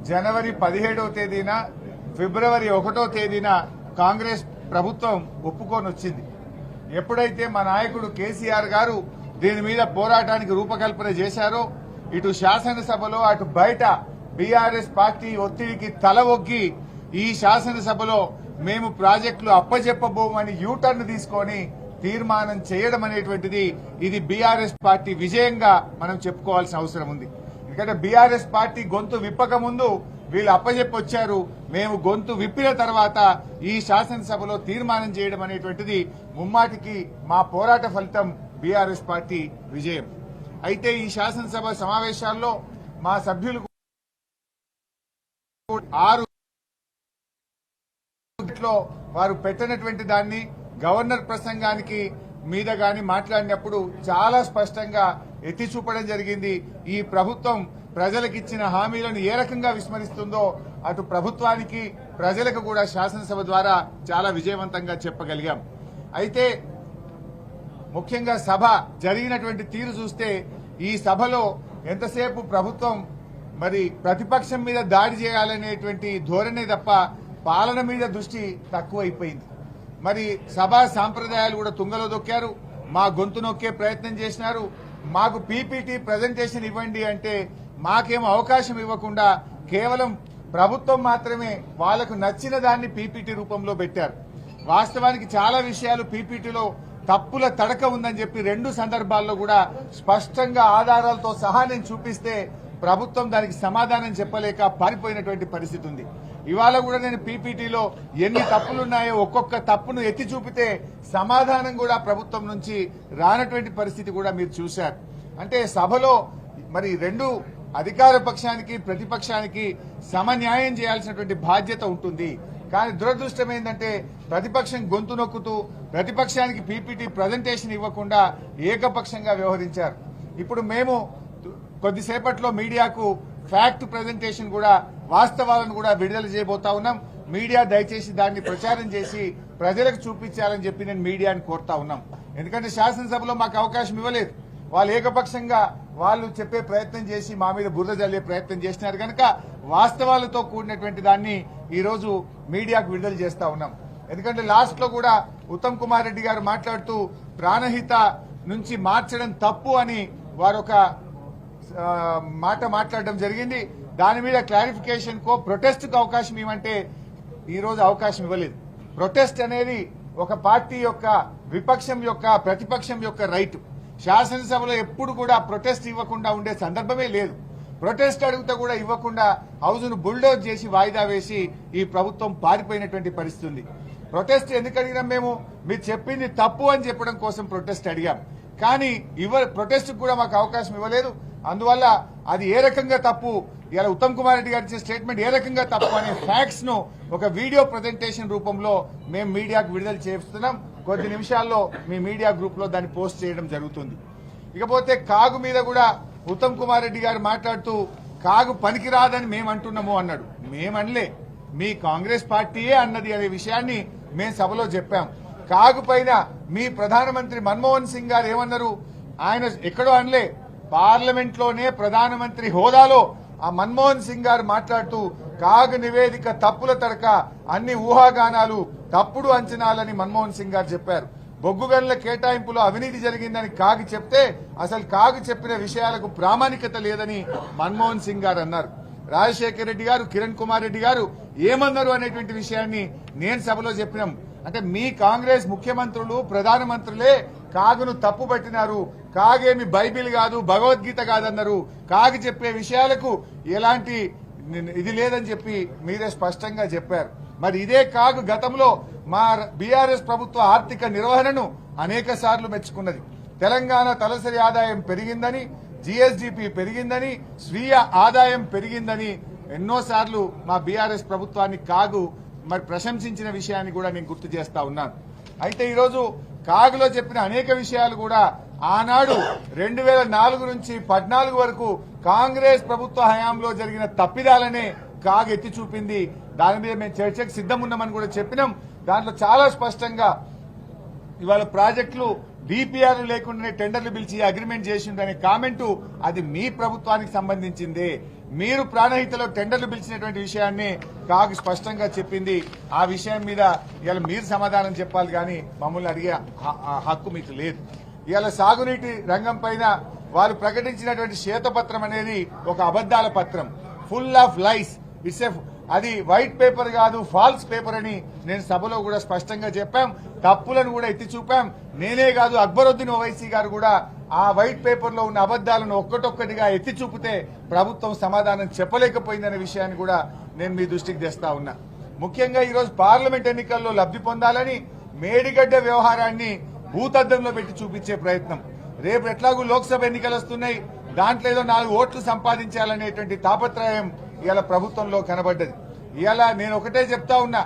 జనవరి 17వ తేదీన ఫిబ్రవరి 1వ తేదీన కాంగ్రెస్ ప్రభుత్వం ఒప్పుకొని వచ్చింది. ఎప్పుడైతే మా నాయకుడు కేసీఆర్ గారు దీని మీద పోరాటానికి రూపకల్పన చేశారో ఇటు శాసనసభలో అటు బయట బీఆర్ఎస్ పార్టీ ఒత్తిడికి తల ఒగ్గి ఈ శాసనసభలో మేము ప్రాజెక్టులు అప్పజెప్పబోమని యూటర్న్ తీసుకొని తీర్మానం చేయడం అనేటువంటిది ఇది బీఆర్ఎస్ పార్టీ విజయంగా మనం చెప్పుకోవాల్సిన అవసరం ఉంది. ఎందుకంటే బీఆర్ఎస్ పార్టీ గొంతు విప్పక ముందు వీళ్ళు అప్పజెప్పొచ్చారు. మేము గొంతు విప్పిన తర్వాత ఈ శాసనసభలో తీర్మానం చేయడం అనేటువంటిది ముమ్మాటికి మా పోరాట ఫలితం బీఆర్ఎస్ పార్టీ విజయం. అయితే ఈ శాసనసభ సమావేశాల్లో మా సభ్యులు 6 వారు పెట్టినటువంటి దాన్ని గవర్నర్ ప్రసంగానికి మీద గాని మాట్లాడినప్పుడు చాలా స్పష్టంగా ఎత్తి చూపడం జరిగింది. ఈ ప్రభుత్వం ప్రజలకిచ్చిన హామీలను ఏ రకంగా విస్మరిస్తుందో అటు ప్రభుత్వానికి ప్రజలకు కూడా శాసనసభ ద్వారా చాలా విజయవంతంగా చెప్పగలిగాం. అయితే ముఖ్యంగా సభ జరిగినటువంటి తీరు చూస్తే ఈ సభలో ఎంతసేపు ప్రభుత్వం మరి ప్రతిపక్షం మీద దాడి చేయాలనేటువంటి ధోరణి తప్ప పాలన మీద దృష్టి తక్కువైపోయింది. మరి సభా సాంప్రదాయాలు కూడా తుంగలో దొక్కారు. మా గొంతు నొక్కే ప్రయత్నం చేసినారు. మాకు పీపీటీ ప్రజెంటేషన్ ఇవ్వండి అంటే మాకేం అవకాశం ఇవ్వకుండా కేవలం ప్రభుత్వం మాత్రమే వాళ్లకు నచ్చిన దాన్ని పీపీటీ రూపంలో పెట్టారు. వాస్తవానికి చాలా విషయాలు పీపీటీలో తప్పుల తడక ఉందని చెప్పి 2 సందర్భాల్లో కూడా స్పష్టంగా ఆధారాలతో సహా నేను చూపిస్తే ప్రభుత్వం దానికి సమాధానం చెప్పలేక పారిపోయినటువంటి పరిస్థితి ఉంది. ఇవాళ కూడా నేను పీపీటీలో ఎన్ని తప్పులున్నాయో ఒక్కొక్క తప్పును ఎత్తి చూపితే సమాధానం కూడా ప్రభుత్వం నుంచి రానటువంటి పరిస్థితి కూడా మీరు చూశారు. అంటే సభలో మరి 2 అధికార పక్షానికి ప్రతిపక్షానికి సమన్యాయం చేయాల్సినటువంటి బాధ్యత ఉంటుంది. కానీ దురదృష్టం ఏంటంటే ప్రతిపక్షం గొంతు నొక్కుతూ ప్రతిపక్షానికి పీపీటీ ప్రజెంటేషన్ ఇవ్వకుండా ఏకపక్షంగా వ్యవహరించారు. ఇప్పుడు మేము కొద్దిసేపట్లో మీడియాకు ఫ్యాక్ట్ ప్రజెంటేషన్ కూడా వాస్తవాలను కూడా విడుదల చేయబోతా ఉన్నాం. మీడియా దయచేసి దాన్ని ప్రచారం చేసి ప్రజలకు చూపించాలని చెప్పి నేను మీడియాని కోరుతా ఉన్నాం. ఎందుకంటే శాసనసభలో మాకు అవకాశం ఇవ్వలేదు. వాళ్ళు ఏకపక్షంగా వాళ్ళు చెప్పే ప్రయత్నం చేసి మా మీద బురద జల్లే ప్రయత్నం చేసినారు కనుక వాస్తవాలతో కూడినటువంటి దాన్ని ఈ రోజు మీడియాకు విడుదల చేస్తా ఉన్నాం. ఎందుకంటే లాస్ట్ లో కూడా ఉత్తమ్ కుమార్ రెడ్డి గారు మాట్లాడుతూ ప్రాణహిత నుంచి మార్చడం తప్పు అని వారొక మాట మాట్లాడడం జరిగింది. దాని మీద క్లారిఫికేషన్ కో ప్రొటెస్ట్ కు అవకాశం ఇవ్వమంటే ఈ రోజు అవకాశం ఇవ్వలేదు. ప్రొటెస్ట్ అనేది ఒక పార్టీ యొక్క విపక్షం యొక్క ప్రతిపక్షం యొక్క రైట్. శాసనసభలో ఎప్పుడు కూడా ప్రొటెస్ట్ ఇవ్వకుండా ఉండే సందర్భమే లేదు. ప్రొటెస్ట్ అడుగుతా కూడా ఇవ్వకుండా హౌజ్ను బుల్డోజ్ చేసి వాయిదా వేసి ఈ ప్రభుత్వం పారిపోయినటువంటి పరిస్థితి ఉంది. ప్రొటెస్ట్ ఎందుకు అడిగినాం? మేము మీరు చెప్పింది తప్పు అని చెప్పడం కోసం ప్రొటెస్ట్ అడిగాం. కానీ ప్రొటెస్ట్ కూడా మాకు అవకాశం ఇవ్వలేదు. అందువల్ల అది ఏ రకంగా తప్పు, ఇలా ఉత్తమ్ కుమార్ రెడ్డి గారి ఇచ్చే స్టేట్మెంట్ ఏ రకంగా తప్పు అనే ఫ్యాక్ట్స్ ను ఒక వీడియో ప్రజెంటేషన్ రూపంలో మేము మీడియాకు విడుదల చేస్తున్నాం. కొద్ది నిమిషాల్లో మీ మీడియా గ్రూప్ లో దాన్ని పోస్ట్ చేయడం జరుగుతుంది. ఇకపోతే కాగు మీద కూడా ఉత్తమ్ కుమార్ రెడ్డి గారు మాట్లాడుతూ కాగు పనికిరాదని మేము అంటున్నాము అన్నాడు. మేమనలే, మీ కాంగ్రెస్ పార్టీయే అన్నది అనే విషయాన్ని మేము సభలో చెప్పాం. కాగు పైన మీ ప్రధానమంత్రి మన్మోహన్ సింగ్ గారు ఏమన్నారు? ఆయన ఎక్కడో అనలే, పార్లమెంట్ లోనే ప్రధానమంత్రి హోదాలో ఆ మన్మోహన్ సింగ్ గారు మాట్లాడుతూ కాగ్ నివేదిక తప్పుల తడక, అన్ని ఊహాగానాలు, తప్పుడు అంచనాలని మన్మోహన్ సింగ్ గారు చెప్పారు. బొగ్గు గనుల కేటాయింపులో అవినీతి జరిగిందని కాగ్ చెప్తే అసలు కాగ్ చెప్పిన విషయాలకు ప్రామాణికత లేదని మన్మోహన్ సింగ్ గారు అన్నారు. రాజశేఖర రెడ్డి గారు, కిరణ్ కుమార్ రెడ్డి గారు ఏమన్నారు అనేటువంటి విషయాన్ని నేను సభలో చెప్పినాం. అంటే మీ కాంగ్రెస్ ముఖ్యమంత్రులు ప్రధానమంత్రులే కాగును తప్పు పట్టినారు. కాగేమి బైబిల్ కాదు, భగవద్గీత కాదన్నారు. కాగు చెప్పే విషయాలకు ఎలాంటి ఇది లేదని చెప్పి మీరే స్పష్టంగా చెప్పారు. మరి ఇదే కాగు గతంలో మా బీఆర్ఎస్ ప్రభుత్వ ఆర్థిక నిర్వహణను అనేక సార్లు మెచ్చుకున్నది. తెలంగాణ తలసరి ఆదాయం పెరిగిందని, జీఎస్డీపీ పెరిగిందని, స్వీయ ఆదాయం పెరిగిందని ఎన్నోసార్లు మా బీఆర్ఎస్ ప్రభుత్వాన్ని కాగు మరి ప్రశంసించిన విషయాన్ని కూడా నేను గుర్తు చేస్తా ఉన్నాను. అయితే ఈరోజు కాగులో చెప్పిన అనేక విషయాలు కూడా ఆనాడు 2004 నుంచి 14 వరకు కాంగ్రెస్ ప్రభుత్వ హయాంలో జరిగిన తప్పిదాలనే కాగ్ ఎత్తి చూపింది. దాని మీద మేము చర్చకు సిద్దమున్నామని కూడా చెప్పినాం. దాంట్లో చాలా స్పష్టంగా ఇవాళ ప్రాజెక్టులు డిపిఆర్ లేకుండానే టెండర్లు పిలిచి అగ్రిమెంట్ చేసిందనే కామెంటు అది మీ ప్రభుత్వానికి సంబంధించిందే. మీరు ప్రాణహితలో టెండర్లు పిలిచినటువంటి విషయాన్ని కాగు స్పష్టంగా చెప్పింది. ఆ విషయం మీద ఇవాళ మీరు సమాధానం చెప్పాలి కానీ మమ్మల్ని అడిగే హక్కు మీకు లేదు. ఇవాళ సాగునీటి రంగం పైన వారు ప్రకటించినటువంటి శ్వేతపత్రం అనేది ఒక అబద్దాల పత్రం, ఫుల్ ఆఫ్ లైస్. ఇట్స్ అది వైట్ పేపర్ కాదు, ఫాల్స్ పేపర్ అని నేను సభలో కూడా స్పష్టంగా చెప్పాం. తప్పులను కూడా ఎత్తి చూపాం. నేనే కాదు, అక్బరుద్దీన్ ఓవైసీ గారు కూడా ఆ వైట్ పేపర్ లో ఉన్న అబద్దాలను ఒక్కటొక్కటిగా ఎత్తి చూపితే ప్రభుత్వం సమాధానం చెప్పలేకపోయిందనే విషయాన్ని కూడా నేను మీ దృష్టికి తెస్తా ఉన్నా. ముఖ్యంగా ఈరోజు పార్లమెంట్ ఎన్నికల్లో లబ్ధి పొందాలని మేడిగడ్డ వ్యవహారాన్ని భూతద్దంలో పెట్టి చూపించే ప్రయత్నం. రేపు ఎట్లాగూ లోక్సభ ఎన్నికలు వస్తున్నాయి, దాంట్లో ఏదో 4 ఓట్లు సంపాదించాలనేటువంటి తాపత్రయం ఇవాళ ప్రభుత్వంలో కనబడ్డది. ఇవాళ నేను ఒకటే చెప్తా ఉన్నా,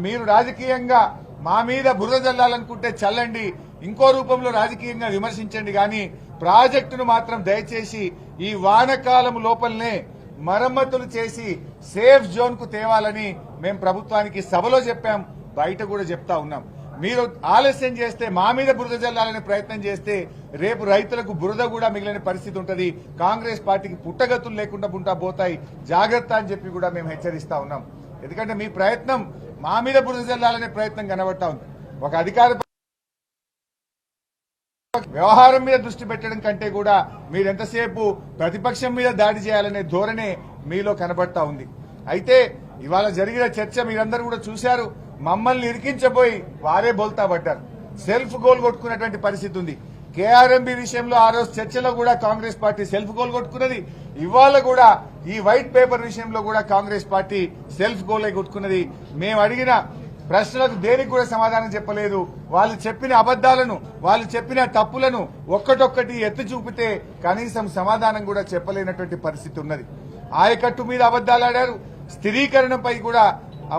మీరు రాజకీయంగా మా మీద బురద జల్లాలనుకుంటే చల్లండి, ఇంకో రూపంలో రాజకీయంగా విమర్శించండి, కానీ ప్రాజెక్టును మాత్రం దయచేసి ఈ వానకాలం లోపలనే మరమ్మతులు చేసి సేఫ్ జోన్ కు తేవాలని మేము ప్రభుత్వానికి సభలో చెప్పాం, బయట కూడా చెప్తా ఉన్నాం. మీరు ఆలస్యం చేస్తే, మా మీద బురద జల్లాలనే ప్రయత్నం చేస్తే రేపు రైతులకు బురద కూడా మిగిలిన పరిస్థితి ఉంటది. కాంగ్రెస్ పార్టీకి పుట్టగతులు లేకుండా పోతాయి, జాగ్రత్త అని చెప్పి కూడా మేము హెచ్చరిస్తా ఉన్నాం. ఎందుకంటే మీ ప్రయత్నం మా మీద బురద జల్లాలనే ప్రయత్నం కనబడతా ఉంది. ఒక అధికార వ్యవహారం మీద దృష్టి పెట్టడం కంటే కూడా మీరెంతసేపు ప్రతిపక్షం మీద దాడి చేయాలనే ధోరణే మీలో కనబడతా ఉంది. అయితే ఇవాళ జరిగిన చర్చ మీరందరూ కూడా చూశారు. మమ్మల్ని ఇరికించబోయి వారే బోల్తా పడ్డారు. సెల్ఫ్ గోల్ కొట్టుకున్నటువంటి పరిస్థితి ఉంది. కేఆర్ఎంబీ విషయంలో ఆ రోజు చర్చలో కూడా కాంగ్రెస్ పార్టీ సెల్ఫ్ గోల్ కొట్టుకున్నది. ఇవాళ కూడా ఈ వైట్ పేపర్ విషయంలో కూడా కాంగ్రెస్ పార్టీ సెల్ఫ్ గోలే కొట్టుకున్నది. మేము అడిగిన ప్రశ్నలకు దేనికి కూడా సమాధానం చెప్పలేదు. వాళ్ళు చెప్పిన అబద్దాలను, వాళ్ళు చెప్పిన తప్పులను ఒక్కటొక్కటి ఎత్తి చూపితే కనీసం సమాధానం కూడా చెప్పలేనటువంటి పరిస్థితి ఉన్నది. ఆయకట్టు మీద అబద్దాలు ఆడారు, స్థిరీకరణపై కూడా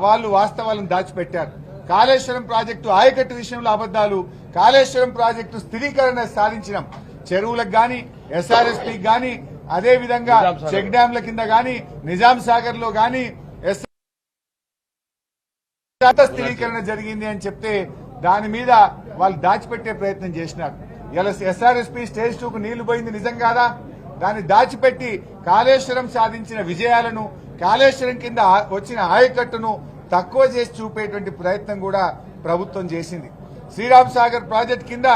వాళ్ళు వాస్తవాలను దాచిపెట్టారు. కాళేశ్వరం ప్రాజెక్టు ఆయకట్టు విషయంలో అబద్దాలు, కాళేశ్వరం ప్రాజెక్టు స్థిరీకరణ సాధించినాం. చెరువులకు గాని, ఎస్ఆర్ఎస్పీకి గాని, అదేవిధంగా చెక్ డ్యాంల కింద గాని, నిజాం సాగర్ లో గాని స్థిరీకరణ జరిగింది అని చెప్తే దాని మీద వాళ్ళు దాచిపెట్టే ప్రయత్నం చేసినారు. ఇలా ఎస్ఆర్ఎస్పీ స్టేజ్ 2 కు నీళ్లు పోయింది నిజం కాదా? దాన్ని దాచిపెట్టి కాళేశ్వరం సాధించిన విజయాలను, కాళేశ్వరం కింద వచ్చిన ఆయకట్టును తక్కువ చేసి చూపేటువంటి ప్రయత్నం కూడా ప్రభుత్వం చేసింది. శ్రీరామ్ సాగర్ ప్రాజెక్టు కింద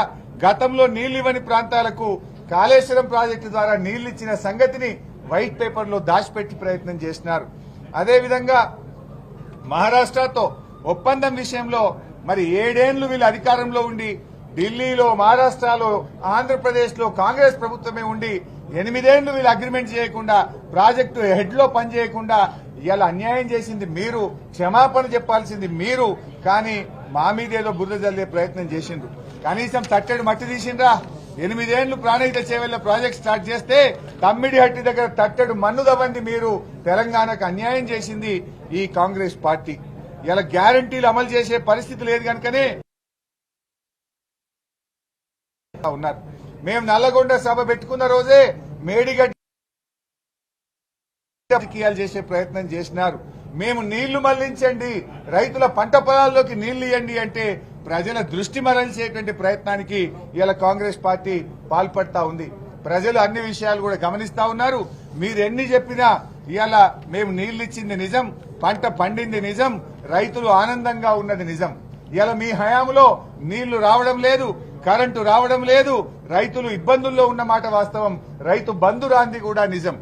గతంలో నీళ్లు ఇవ్వని ప్రాంతాలకు కాళేశ్వరం ప్రాజెక్టు ద్వారా నీళ్లు ఇచ్చిన సంగతిని వైట్ పేపర్ లో దాచిపెట్టి ప్రయత్నం చేసినారు. అదేవిధంగా మహారాష్ట్రతో ఒప్పందం విషయంలో మరి 7 ఏళ్లు వీళ్ళు అధికారంలో ఉండి, ఢిల్లీలో, మహారాష్ట్రలో, ఆంధ్రప్రదేశ్ లో కాంగ్రెస్ ప్రభుత్వమే ఉండి 8 ఏళ్లు వీళ్ళు అగ్రిమెంట్ చేయకుండా, ప్రాజెక్టు హెడ్ లో పనిచేయకుండా ఇలా అన్యాయం చేసింది మీరు, క్షమాపణ చెప్పాల్సింది మీరు. కానీ మా మీద ఏదో బురద జల్లే ప్రయత్నం చేసిండ్రు. కనీసం తట్టెడు మట్టి తీసిండ్రా? 8 ఏళ్లు ప్రాణహిత చేవెళ్ల ప్రాజెక్ట్ స్టార్ట్ చేస్తే తమ్మిడిహట్టి దగ్గర తట్టెడు మన్ను దవ్వంది మీరు. తెలంగాణకు అన్యాయం చేసింది ఈ కాంగ్రెస్ పార్టీ. ఇలా గ్యారంటీలు అమలు చేసే పరిస్థితి లేదు కనుకనే ఉన్నారు. మేము నల్లగొండ సభ పెట్టుకున్న రోజే మేడిగడ్డ రాజకీయాలు చేసే ప్రయత్నం చేసినారు. మేము నీళ్లు మళ్లించండి, రైతుల పంట పొలాల్లోకి నీళ్లు ఇవ్వండి అంటే ప్రజల దృష్టి మరల్చేటువంటి ప్రయత్నానికి ఇలా కాంగ్రెస్ పార్టీ పాల్పడతా ఉంది. ప్రజలు అన్ని విషయాలు కూడా గమనిస్తా ఉన్నారు. మీరు ఎన్ని చెప్పినా ఇవాళ మేము నీళ్లు ఇచ్చింది నిజం, పంట పండింది నిజం, రైతులు ఆనందంగా ఉన్నది నిజం. ఇవాళ మీ హయాంలో నీళ్లు రావడం లేదు, కరెంటు రావడం లేదు, రైతులు ఇబ్బందుల్లో ఉన్న మాట వాస్తవం. రైతు బంధు రాంది కూడా నిజం.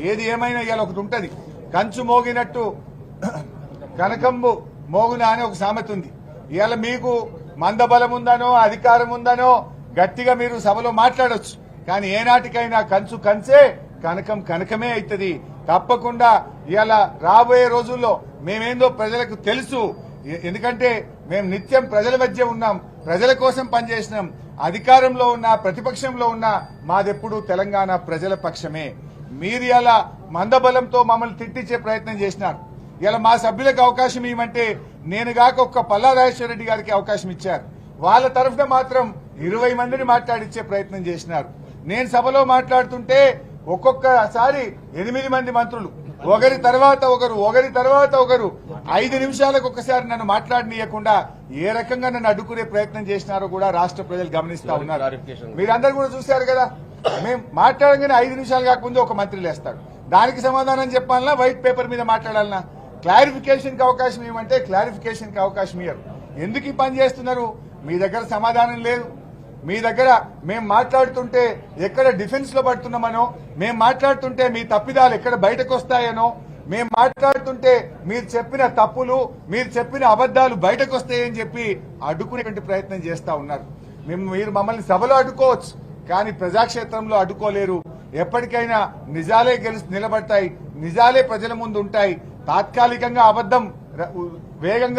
ఏది ఏమైనా ఇవాళ ఒకటి ఉంటది, కంచు మోగినట్టు కనకంబు మోగున అనే ఒక సామెత ఉంది. ఇవాళ మీకు మందబలం ఉందనో, అధికారం ఉందనో గట్టిగా మీరు సభలో మాట్లాడొచ్చు, కానీ ఏనాటికైనా కంచు కంచే, కనకం కనకమే అవుతుంది. తప్పకుండా ఇవాళ రాబోయే రోజుల్లో మేమేందో ప్రజలకు తెలుసు. ఎందుకంటే మేము నిత్యం ప్రజల మధ్య ఉన్నాం, ప్రజల కోసం పనిచేసినాం. అధికారంలో ఉన్నా, ప్రతిపక్షంలో ఉన్నా మాదెప్పుడు తెలంగాణ ప్రజల పక్షమే. మీరు ఇలా మందబలంతో మమ్మల్ని తిట్టించే ప్రయత్నం చేసినారు. ఇలా మా సభ్యులకు అవకాశం ఇవ్వమంటే నేను గాక ఒక్క పల్లా రాజేశ్వర రెడ్డి గారికి అవకాశం ఇచ్చారు. వాళ్ళ తరఫున మాత్రం 20 మందిని మాట్లాడించే ప్రయత్నం చేసినారు. నేను సభలో మాట్లాడుతుంటే ఒక్కొక్కసారి 8 మంది మంత్రులు ఒకరి తర్వాత ఒకరు 5 నిమిషాలకు ఒకసారి నన్ను మాట్లాడనీయకుండా ఏ రకంగా నన్ను అడ్డుకునే ప్రయత్నం చేసినారో కూడా రాష్ట్ర ప్రజలు గమనిస్తా ఉన్నారు. మీరందరూ కూడా చూశారు కదా, మేము మాట్లాడగానే 5 నిమిషాలు కాకముందే ఒక మంత్రి లేస్తాడు. దానికి సమాధానం చెప్పాలన్నా వైట్ పేపర్ మీద మాట్లాడాలన్నా క్లారిఫికేషన్ కి అవకాశం ఇవ్వమంటే క్లారిఫికేషన్ కి అవకాశం ఇవ్వరు. ఎందుకు ఈ పని చేస్తున్నారు? మీ దగ్గర సమాధానం లేదు. మీ దగ్గర మేము మాట్లాడుతుంటే ఎక్కడ డిఫెన్స్ లో పడుతున్నామనో, మేము మాట్లాడుతుంటే మీ తప్పిదాలు ఎక్కడ బయటకు వస్తాయనో, మేము మాట్లాడుతుంటే మీరు చెప్పిన తప్పులు, మీరు చెప్పిన అబద్దాలు బయటకు వస్తాయని చెప్పి అడ్డుకునేటువంటి ప్రయత్నం చేస్తా ఉన్నారు. మీరు మమ్మల్ని సభలో అడ్డుకోవచ్చు, కానీ ప్రజాక్షేత్రంలో అడ్డుకోలేరు. ఎప్పటికైనా నిజాలే నిలబడతాయి, నిజాలే ప్రజల ముందు ఉంటాయి. తాత్కాలికంగా అబద్దం వేగంగా